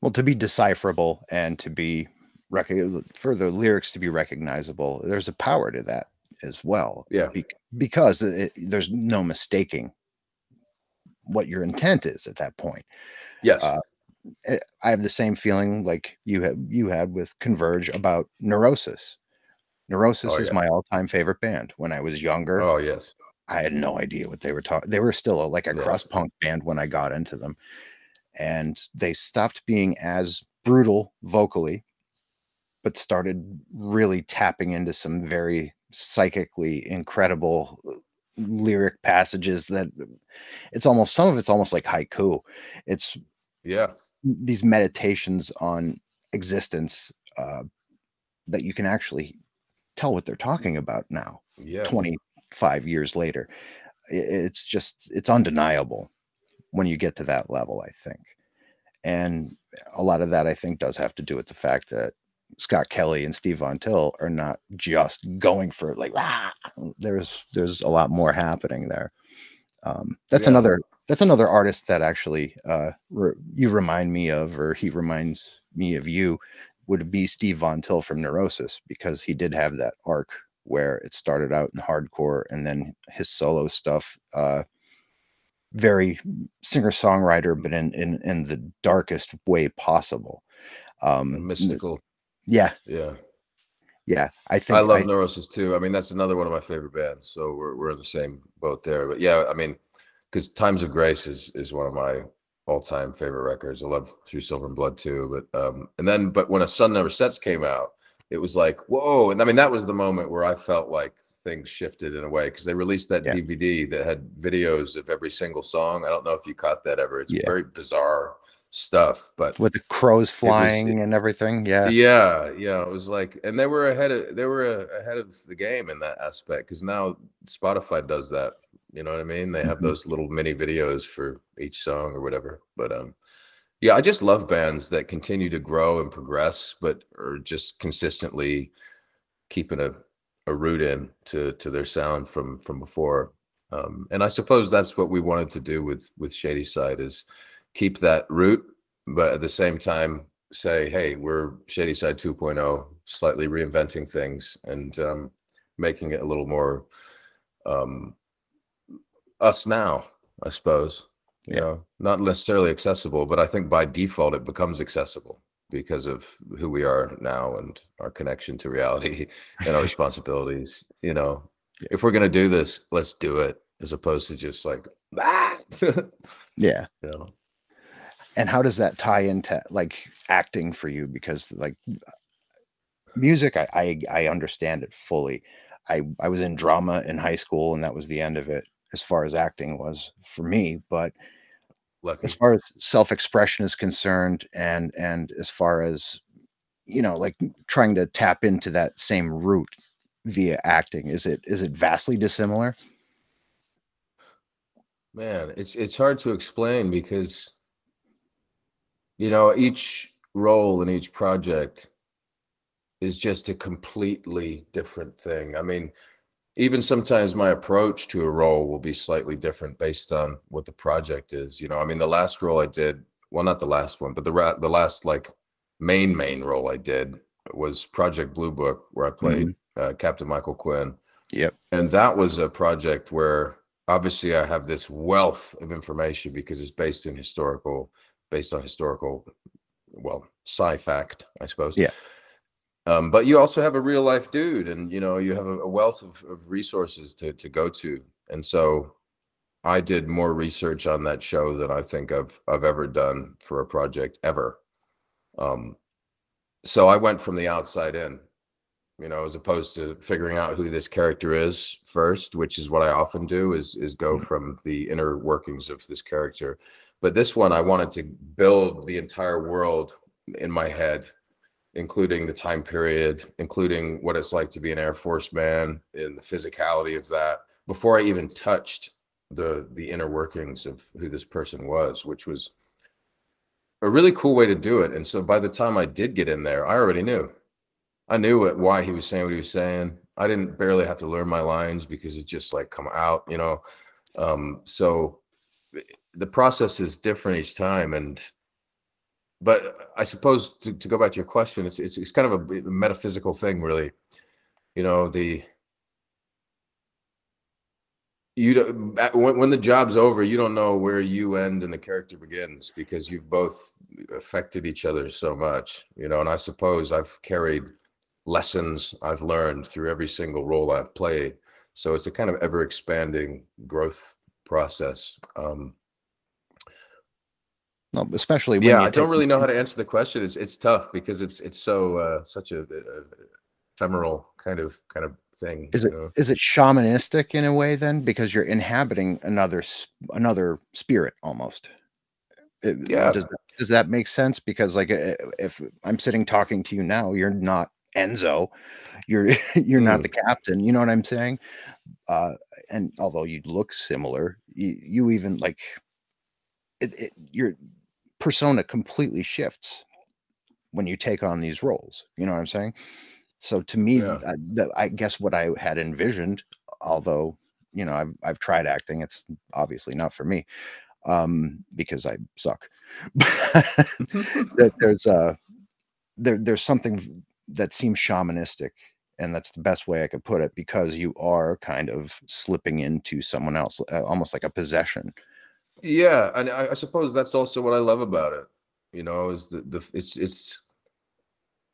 Well, to be decipherable and to be for the lyrics to be recognizable, there's a power to that as well, Yeah. because there's no mistaking what your intent is at that point. Yes. Uh, I have the same feeling like you had with Converge about Neurosis. Oh Neurosis is yeah. my all-time favorite band. When I was younger, Oh yes. I had no idea what they were talking. They were still like a Yeah. crust punk band when I got into them, and they stopped being as brutal vocally, but started really tapping into some very psychically incredible lyric passages that some of it's almost like haiku. It's Yeah. these meditations on existence, uh, that you can actually tell what they're talking about now, Yeah. 25 years later. It's undeniable when you get to that level, I think. And a lot of that, I think, does have to do with the fact that Scott Kelly and Steve Von Till are not just going for like, "Rah!" There's a lot more happening there. That's Yeah. another artist that actually, you remind me of, or he reminds me of you, would be Steve Von Till from Neurosis, because he did have that arc where it started out in hardcore and then his solo stuff, very singer-songwriter, but in the darkest way possible. N Mystical. Yeah, Yeah. yeah, I I think love Neurosis too. I mean, that's another one of my favorite bands. So we're in the same boat there. But yeah, I mean, because Times of Grace is one of my all-time favorite records. I love Through Silver and Blood too. But when A Sun Never Sets came out, it was like, whoa. And I mean, that was the moment where I felt like things shifted in a way, because they released that yeah, DVD that had videos of every single song. I don't know if you caught that ever. It's yeah, very bizarre stuff, but with the crows it was flying and everything, yeah, yeah, yeah, it was like, and they were ahead of the game in that aspect, because now Spotify does that. You know what I mean? They have mhm, those little mini videos for each song or whatever. Yeah, I just love bands that continue to grow and progress, but are just consistently keeping a root in to their sound from before. And I suppose that's what we wanted to do with Shady Side, is keep that root, but at the same time say, hey, we're Shady Side 2.0, slightly reinventing things and making it a little more um, us now, I suppose. You yeah, know, not necessarily accessible, but I think by default it becomes accessible because of who we are now and our connection to reality and our responsibilities. You know, yeah, if we're gonna do this, let's do it, as opposed to just like ah! you yeah. know. And how does that tie into, like, acting for you? Because, like, music, I understand it fully. I was in drama in high school, and that was the end of it as far as acting was for me, but as Lucky. far as self-expression is concerned, and as far as, like, trying to tap into that same root via acting, is it vastly dissimilar? Man, it's hard to explain because each role in each project is just a completely different thing. I mean, even sometimes my approach to a role will be slightly different based on what the project is. I mean, the last role I did, well, not the last one, but the last like main role I did was Project Blue Book, where I played Mhm. Captain Michael Quinn, Yep. and that was a project where obviously I have this wealth of information because it's based on historical, well, sci-fact, I suppose. Yeah. But you also have a real life dude, and you have a wealth of resources to go to. And so I did more research on that show than I think I've ever done for a project ever. Um, so I went from the outside in, as opposed to figuring out who this character is first, which is what I often do, is go Mhm. from the inner workings of this character. But this one, I wanted to build the entire world in my head, including the time period, including what it's like to be an Air Force man and the physicality of that, before I even touched the inner workings of who this person was, which was a really cool way to do it. And so by the time I did get in there, I already knew. I knew why he was saying what he was saying. I didn't barely have to learn my lines because it just like come out. So the process is different each time, and But I suppose to go back to your question, it's kind of a metaphysical thing, really. You know, when the job's over, you don't know where you end and the character begins, because you've both affected each other so much, you know. And I suppose I've carried lessons I've learned through every single role I've played. So it's a kind of ever expanding growth process. Well, especially when Yeah, you I don't take really know how to answer the question. It's tough because it's so such a ephemeral kind of thing, is you it know. is it shamanistic in a way then, because you're inhabiting another spirit almost. Yeah. Does that make sense? Because like if I'm sitting talking to you now, you're not Enzo, you're you're not the Mm, captain. You know what I'm saying? Uh, and although you look similar, you even like your persona completely shifts when you take on these roles. You know what I'm saying? So to me, yeah. I guess what I had envisioned, although I've tried acting, it's obviously not for me, because I suck. That there's something that seems shamanistic, and that's the best way I could put it, because you are kind of slipping into someone else, almost like a possession. Yeah, and I suppose that's also what I love about it. You know, is the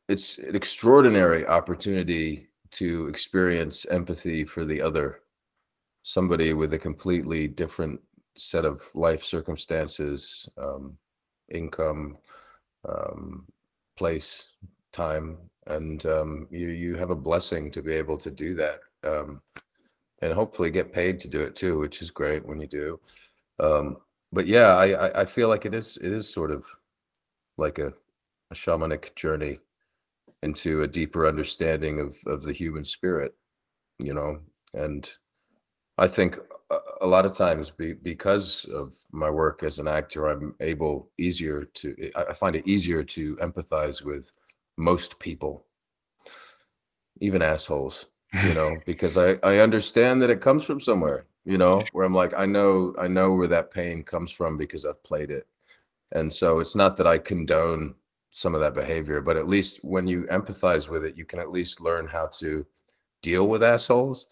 it's an extraordinary opportunity to experience empathy for the other, somebody with a completely different set of life circumstances, income, um, place, time, and you have a blessing to be able to do that, and hopefully get paid to do it too, which is great when you do. Um, but yeah, I feel like it is sort of like a shamanic journey into a deeper understanding of the human spirit, you know. And I think a lot of times, because of my work as an actor, I'm able easier to I find it easier to empathize with most people, even assholes, you know, because I understand that it comes from somewhere, you know, where I'm like, I know where that pain comes from because I've played it. And so it's not that I condone some of that behavior, but at least when you empathize with it, you can at least learn how to deal with assholes,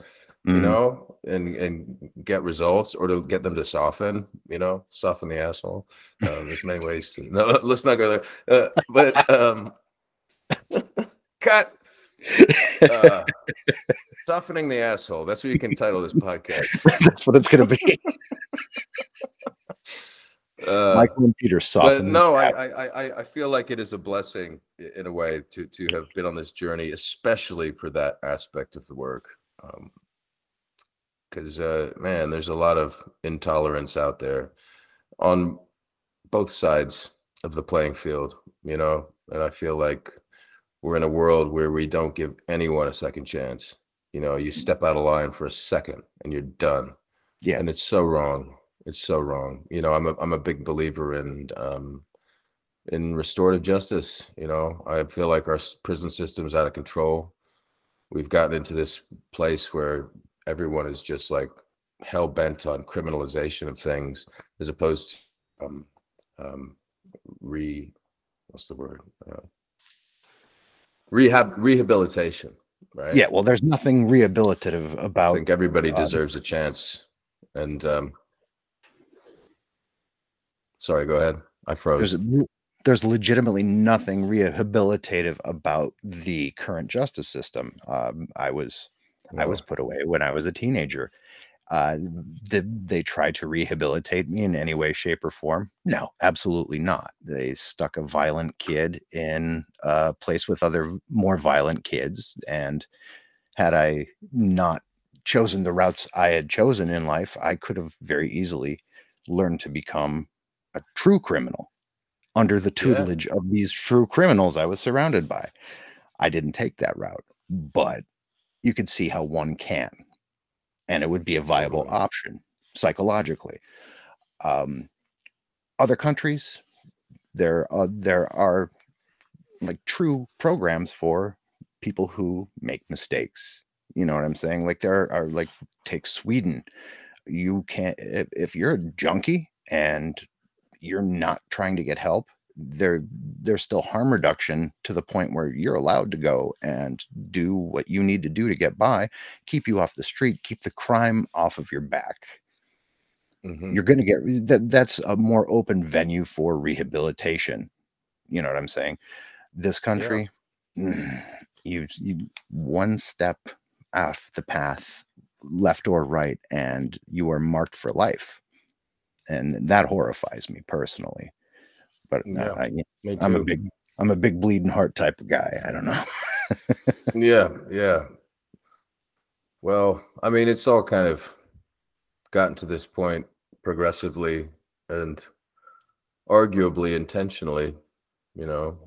you Mm. know, and get results, or to get them to soften, you know, soften the asshole. There's many ways to, no, let's not go there. But cut. Uh, Softening the asshole. That's what you can title this podcast. That's what it's going to be. Uh, Michael and Peter but softening. no, I feel like it is a blessing in a way to have been on this journey, especially for that aspect of the work. Because man, there's a lot of intolerance out there on both sides of the playing field, you know. And I feel like we're in a world where we don't give anyone a second chance. You know, you step out of line for a second and you're done, Yeah. and it's so wrong. It's so wrong. You know, I'm a big believer in restorative justice. You know, I feel like our prison system is out of control. We've gotten into this place where everyone is just like hell bent on criminalization of things, as opposed to um, re what's the word, rehabilitation, right? Yeah, well, there's nothing rehabilitative I about, think everybody uh, deserves a chance. And sorry, go ahead. I there's froze. there's legitimately nothing rehabilitative about the current justice system. I was Oh, put away when I was a teenager. Uh, did they try to rehabilitate me in any way, shape, or form? No, absolutely not. They stuck a violent kid in a place with other more violent kids, and had I not chosen the routes I had chosen in life, I could have very easily learned to become a true criminal under the yeah, tutelage of these true criminals I was surrounded by. I didn't take that route, but you could see how one can, and it would be a viable totally. option psychologically. Um, Other countries, there are like true programs for people who make mistakes. You know what I'm saying? Like there are like, take Sweden. You can't, if you're a junkie and you're not trying to get help, there's still harm reduction to the point where you're allowed to go and do what you need to do to get by, keep you off the street, keep the crime off of your back. Hmm. You're going to get that's a more open venue for rehabilitation. You know what I'm saying? This Yeah. country, mm, you one step off the path, left or right, and you are marked for life, and that horrifies me personally. But Yeah. Me I'm a too. big I'm a big bleeding heart type of guy. I don't know. Yeah. Yeah. Well, I mean, it's all kind of gotten to this point progressively and arguably intentionally, you know.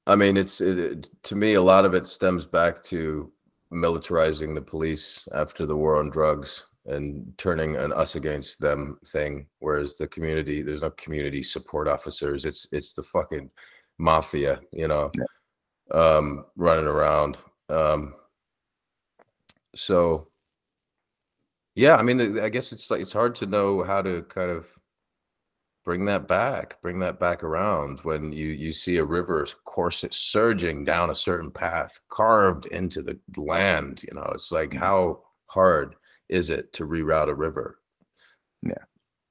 I mean, to me, a lot of it stems back to militarizing the police after the war on drugs and turning an us against them thing. Whereas the community, there's no community support officers. It's the fucking mafia, Yeah, running around. Um, so yeah, I mean, I guess it's like it's hard to know how to kind of bring that back around when you see a river course it surging down a certain path carved into the land. It's like, mhm, how hard is it to reroute a river? yeah,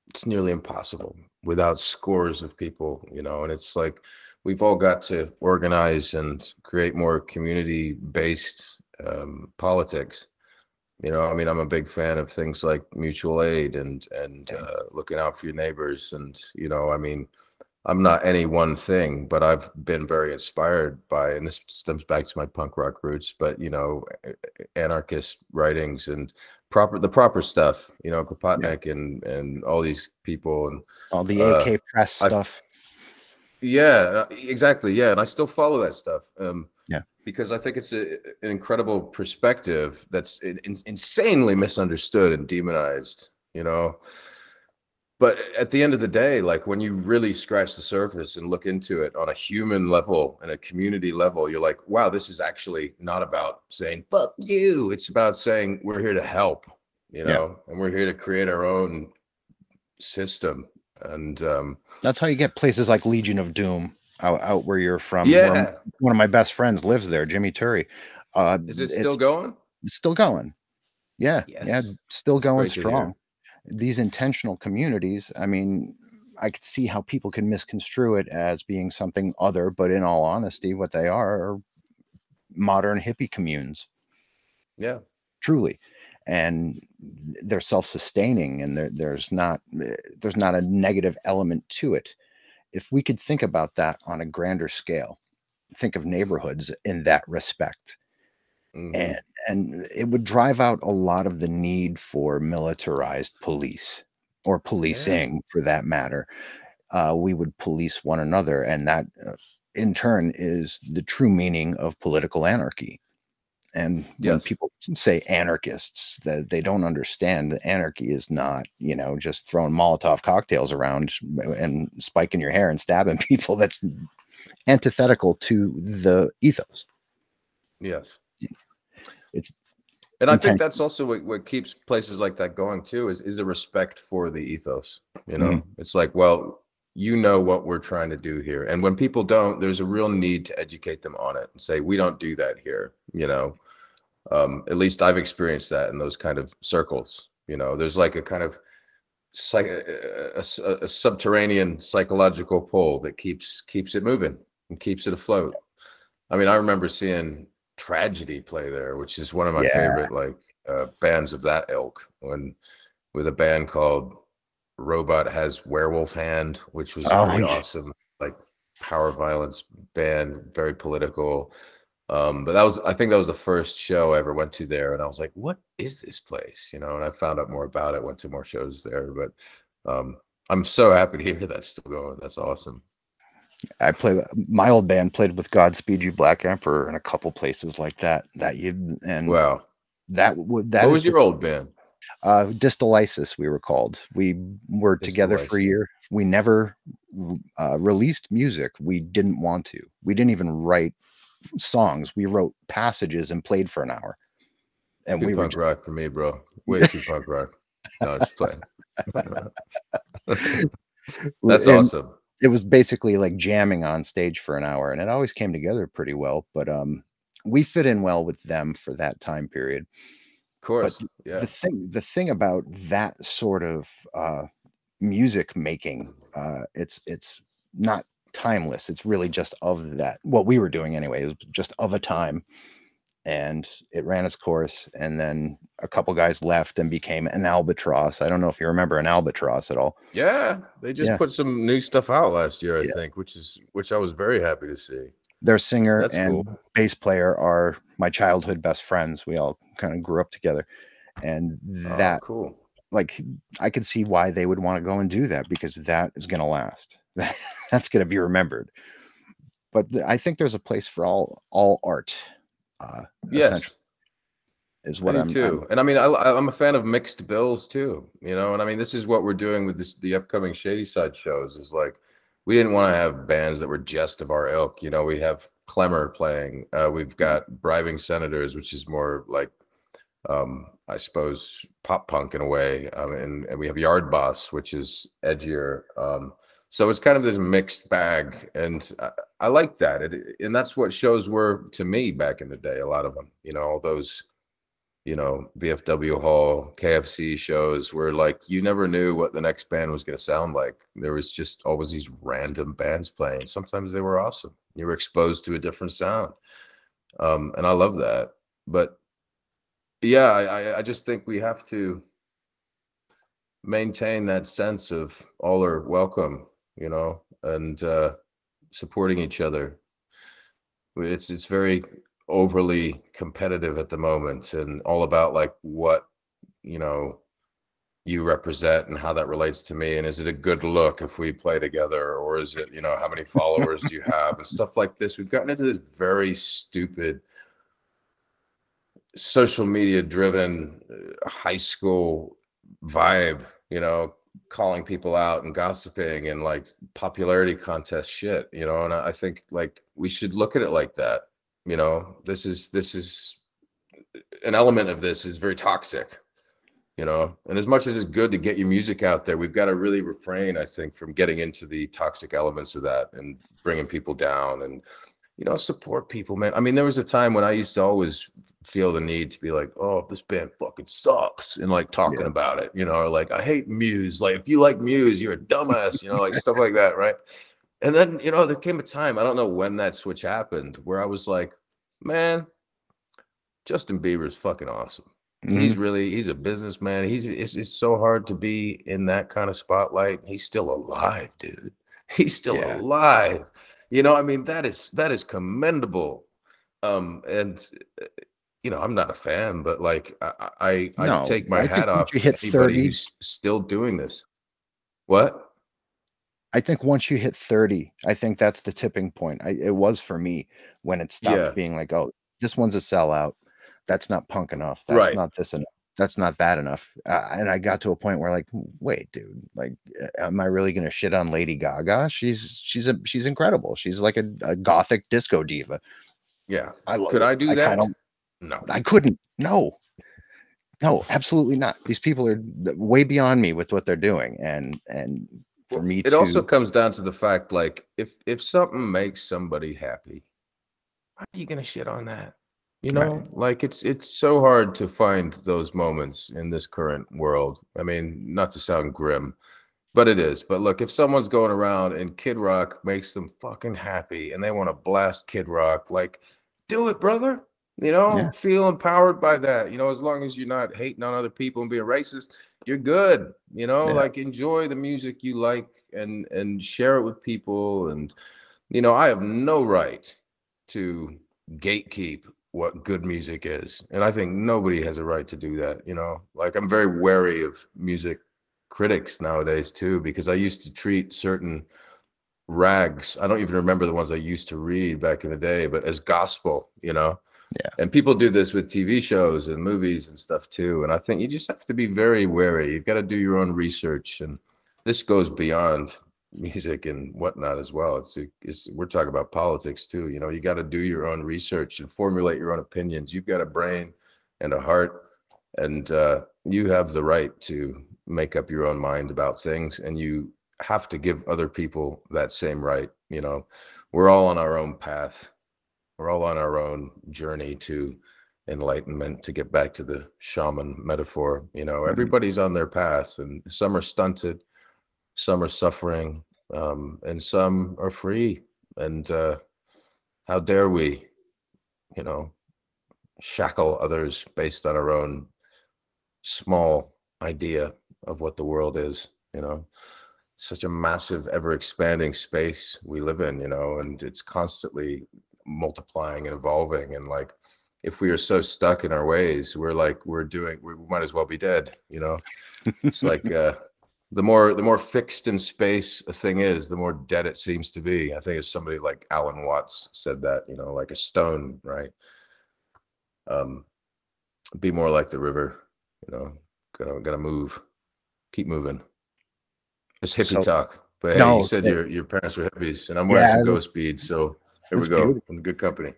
It's nearly impossible without scores of people, and it's like we've all got to organize and create more community based politics. I mean, I'm a big fan of things like mutual aid and same. looking out for your neighbors. And I mean, I'm not any one thing, but I've been very inspired by, and this stems back to my punk rock roots, but anarchist writings and the proper stuff. Yeah, Kropotnik and all these people, and all the uh, AK press I stuff. yeah, exactly, yeah, and I still follow that stuff. Yeah, Because I think it's an incredible perspective that's insanely misunderstood and demonized, But at the end of the day, like when you really scratch the surface and look into it on a human level and a community level, you're like, wow, this is actually not about saying, fuck you. It's about saying, we're here to help, yeah. and we're here to create our own system. And That's how you get places like Legion of Doom out where you're from. Where yeah, one of my best friends lives there, Jimmy Turry. is it still It's going? still going. Yeah, yeah, Yes. still That's going great to strong. hear. These intentional communities, I mean, I could see how people can misconstrue it as being something other, but in all honesty, what they are modern hippie communes, Yeah. truly. And they're self-sustaining, and there's not a negative element to it. If we could think about that on a grander scale, think of neighborhoods in that respect, Hmm. and it would drive out a lot of the need for militarized police or Yeah. policing for that matter. We would police one another, and that in turn is the true meaning of political anarchy. And when Yes. people say anarchists, that they don't understand that anarchy is not, just throwing Molotov cocktails around and spiking your hair and stabbing people. That's antithetical to the ethos. Yes. It's And I think intention. that's also what keeps places like that going too is a respect for the ethos. Mhm. It's like, well, what we're trying to do here. And when people don't, there's a real need to educate them on it and say, we don't do that here. At least I've experienced that in those kind of circles. There's like a kind of a subterranean psychological pull that keeps it moving and keeps it afloat. I mean, I remember seeing Tragedy play there, which is one of my Yeah. favorite like bands of that ilk. When with a band called Robot Has Werewolf Hand, which was a Oh, pretty yeah. awesome like power violence band, very political. But I think that was the first show I ever went to there, and I was like, "What is this place?" And I found out more about it, went to more shows there. But I'm so happy to hear that's still going. That's awesome. My old band played with Godspeed You Black Emperor and a couple places like that. And Wow. that What is was the your old band? Distylysis, we were called. We were together for a Distillation. year. We never released music. We didn't want to. We didn't even write songs. We wrote passages and played for an hour. And Too we were punk just, rock for me, bro. Way too punk rock. No, just playing. That's and awesome. it was basically like jamming on stage for an hour, and it always came together pretty well, but, we fit in well with them for that time period. Of But course. the Yeah. thing about that sort of, music making, it's not timeless, it's really just of that what we were doing anyway, it was just of a time, and it ran its course, and then a couple guys left and became an albatross. I don't know if you remember an albatross at all. Yeah. They just Yeah, put some new stuff out last year, I yeah. think, which I was very happy to see. Their singer That's and cool. bass player are my childhood best friends. We all kinda grew up together, and Oh, that cool. like, I could see why they would wanna go and do that because that is gonna last. That's gonna be remembered. But I think there's a place for all art, essentially, Yes. is I what do I'm too. And I mean, I'm a fan of mixed bills too, you know. And I mean, this is what we're doing with the upcoming Shady Side shows. Is like we didn't want to have bands that were just of our ilk. You know, we have Clemmer playing. We've got Bribing Senators, which is more like I suppose pop punk in a way, and we have Yard Boss, which is edgier. So it's kind of this mixed bag, and I like that. And that's what shows were to me back in the day. A lot of them, you know, all those VFW Hall, KFC shows where like you never knew what the next band was going to sound like. There was just always these random bands playing. Sometimes they were awesome. You were exposed to a different sound. And I love that. But yeah, I just think we have to maintain that sense of all are welcome, and supporting each other. It's very overly competitive at the moment and all about like what you know you represent and how that relates to me, and is it a good look if we play together, or is it, how many followers do you have and stuff like this. We've gotten into this very stupid social media driven high school vibe, calling people out and gossiping and like popularity contest shit, and I think like we should look at it like that. This is an element of this is very toxic, and as much as it's good to get your music out there, we've got to really refrain, I think, from getting into the toxic elements of that and bringing people down and support people, man. I mean, there was a time when I used to always feel the need to be like, oh, this band fucking sucks, and like talking yeah, about it, or like I hate Muse, like if you like Muse you're a dumbass, like stuff like that, right? And then there came a time, I don't know when that switch happened, where I was like, man, Justin Bieber's fucking awesome. mhm, He's a businessman. It's so hard to be in that kind of spotlight. He's still alive, dude. He's still yeah. alive. I mean, that is commendable. And I'm not a fan, but like I No, take my I think hat once off you to hit anybody 30 who's still doing this. What? I think once you hit 30, I think that's the tipping point. It was for me when it stopped Yeah, being like, "Oh, this one's a sellout. That's not punk enough. That's right. not this enough. That's not that enough." And I got to a point where like, "Wait, dude, like, am I really gonna shit on Lady Gaga? She's incredible. She's like a gothic disco diva. Yeah. I love Could it. I do I kind that? of No. I couldn't. No. No, absolutely not. These people are way beyond me with what they're doing, and for Well, me it also to comes down to the fact, like, if something makes somebody happy, why are you gonna shit on that? right. Like it's so hard to find those moments in this current world. I mean, not to sound grim, but it is. But look, if someone's going around and Kid Rock makes them fucking happy and they want to blast Kid Rock, like, do it, brother. Yeah, Feel empowered by that. As long as you're not hating on other people and being racist, you're good. yeah, Like enjoy the music you like and share it with people. And I have no right to gatekeep what good music is. And I think nobody has a right to do that. Like I'm very wary of music critics nowadays too, because I used to treat certain rags, I don't even remember the ones I used to read back in the day, but as gospel. yeah, And people do this with TV shows and movies and stuff too. And I think you just have to be very wary. You've got to do your own research. And this goes beyond music and whatnot as well. We're talking about politics too. You got to do your own research and formulate your own opinions. You've got a brain and a heart, and you have the right to make up your own mind about things. And you have to give other people that same right. You know, we're all on our own path. We're all on our own journey to enlightenment, to get back to the shaman metaphor. You know, Mhm. everybody's on their path, and some are stunted, some are suffering, and some are free. And how dare we, you know, shackle others based on our own small idea of what the world is, you know? Such a massive, ever expanding space we live in, you know, and it's constantly multiplying and evolving. And like, if we are so stuck in our ways, we might as well be dead, you know? It's like, the more fixed in space a thing is, the more dead it seems to be. I think it's somebody like Alan Watts said that, you know, like a stone, right? Um, be more like the river, you know, gotta move, keep moving. It's hippie So talk. But hey, you no, said your parents were hippies, and I'm wearing yeah, some ghost beads, so here we that's go. beautiful. I'm in good company.